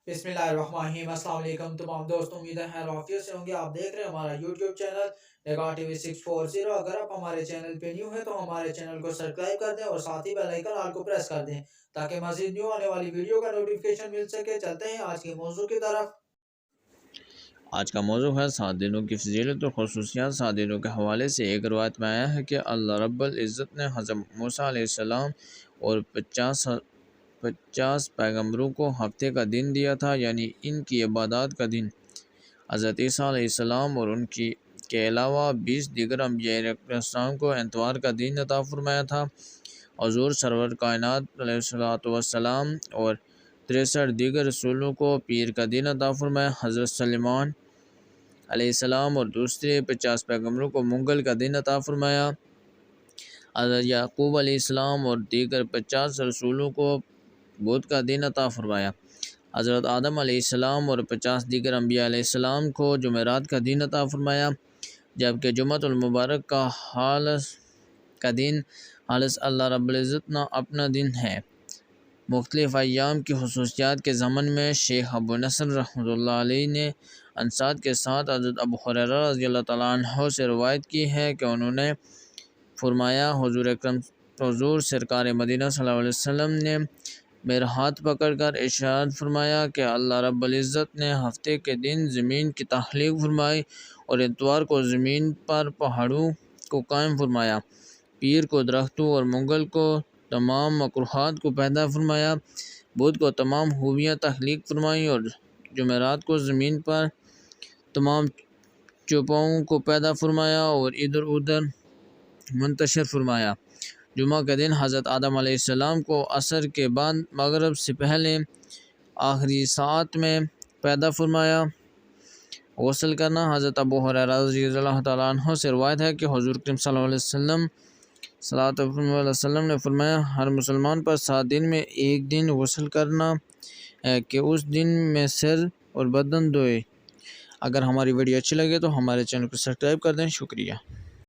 बिस्मिल्लाहिर्रहमानिर्रहीम। अस्सलाम वालेकुम तमाम दोस्तों, उम्मीद है खैर आफियत से होंगे। आप देख रहे हैं हमारा यूट्यूब चैनल निगाह टीवी 640। अगर आप हमारे चैनल पे न्यू है तो हमारे चैनल को सब्सक्राइब कर दें और साथ ही बेल आइकन ऑल को प्रेस कर दें ताकि मज़ीद न्यू आने वाली वीडियो का नोटिफिकेशन मिल सके। चलते हैं आज के मौजू की तरफ। आज का मौजू है 7 दिनों की फजीलत और खसूसियात। 7 दिनों के हवाले से एक रवायत में आया है कि अल्लाह रब्बुल इज़्ज़त ने हज़रत मूसा अलैहिस्सलाम और 50 पैगम्बरों को हफ्ते का दिन दिया था, यानी इनकी इबादत का दिन। हज़रत ईसा अलैहिस्सलाम और उनकी के अलावा 20 दीगर अंबिया अलैहिस्सलाम को एतवार का दिन अता फरमाया था। हुज़ूर सरवर कायनात अलैहिस्सलाम और 63 दीगर रसूलों को पीर का दिन अता फरमाया। हज़रत सलेमान अलैहिस्सलाम और दूसरे 50 पैगम्बरों को मंगल का दिन अता फरमाया। हज़रत याकूब अलैहिस्सलाम और दीगर 50 रसूलों को बुध का दिन अता फरमाया। हज़रत आदम अलैहिस्सलाम और 50 दीगर अंबिया अलैहिस्सलाम को जुमेरात का दिन अता फरमाया, जबकि जुम्मतुल मुबारक का दिन हालिस अल्लाह रब्बुल इज़्ज़त ना अपना दिन है। मुख्तलिफ़ अय्याम की खुसूसियात के ज़मन में शेख अबू नसर रहमतुल्लाह अलैह ने अंसात के साथ हज़रत अबू हुरैरा रज़ियल्लाहु तआला अन्हु से रवायत की है कि उन्होंने फरमाया, हुज़ूर सरकार मदीना सल्लल्लाहु अलैहि वसल्लम ने मेरा हाथ पकड़कर इरशाद फरमाया कि अल्लाह रब्बुल इज़्ज़त ने हफ्ते के दिन ज़मीन की तख्लीक फरमाई और इतवार को ज़मीन पर पहाड़ों को कायम फरमाया, पीर को दरख्तों और मंगल को तमाम मकरूहात को पैदा फरमाया, बुध को तमाम खूबियाँ तख्लीक फरमाई और जुमेरात को ज़मीन पर तमाम चौपाओं को पैदा फरमाया और इधर उधर मुंतशिर फरमाया। जुमा के दिन हज़रत आदम अलैहिस्सलाम को असर के बाद मगरिब से पहले आखिरी सात में पैदा फरमाया। गौसल करना। हज़रत अबू हुरैरा रज़ियल्लाहु तआला अन्हु से रवायत है कि हुज़ूर सल्लल्लाहु अलैहि वसल्लम ने फरमाया, हर मुसलमान पर 7 दिन में एक दिन गौसल करना है कि उस दिन में सिर और बदन धोए। अगर हमारी वीडियो अच्छी लगे तो हमारे चैनल को सब्सक्राइब कर दें। शुक्रिया।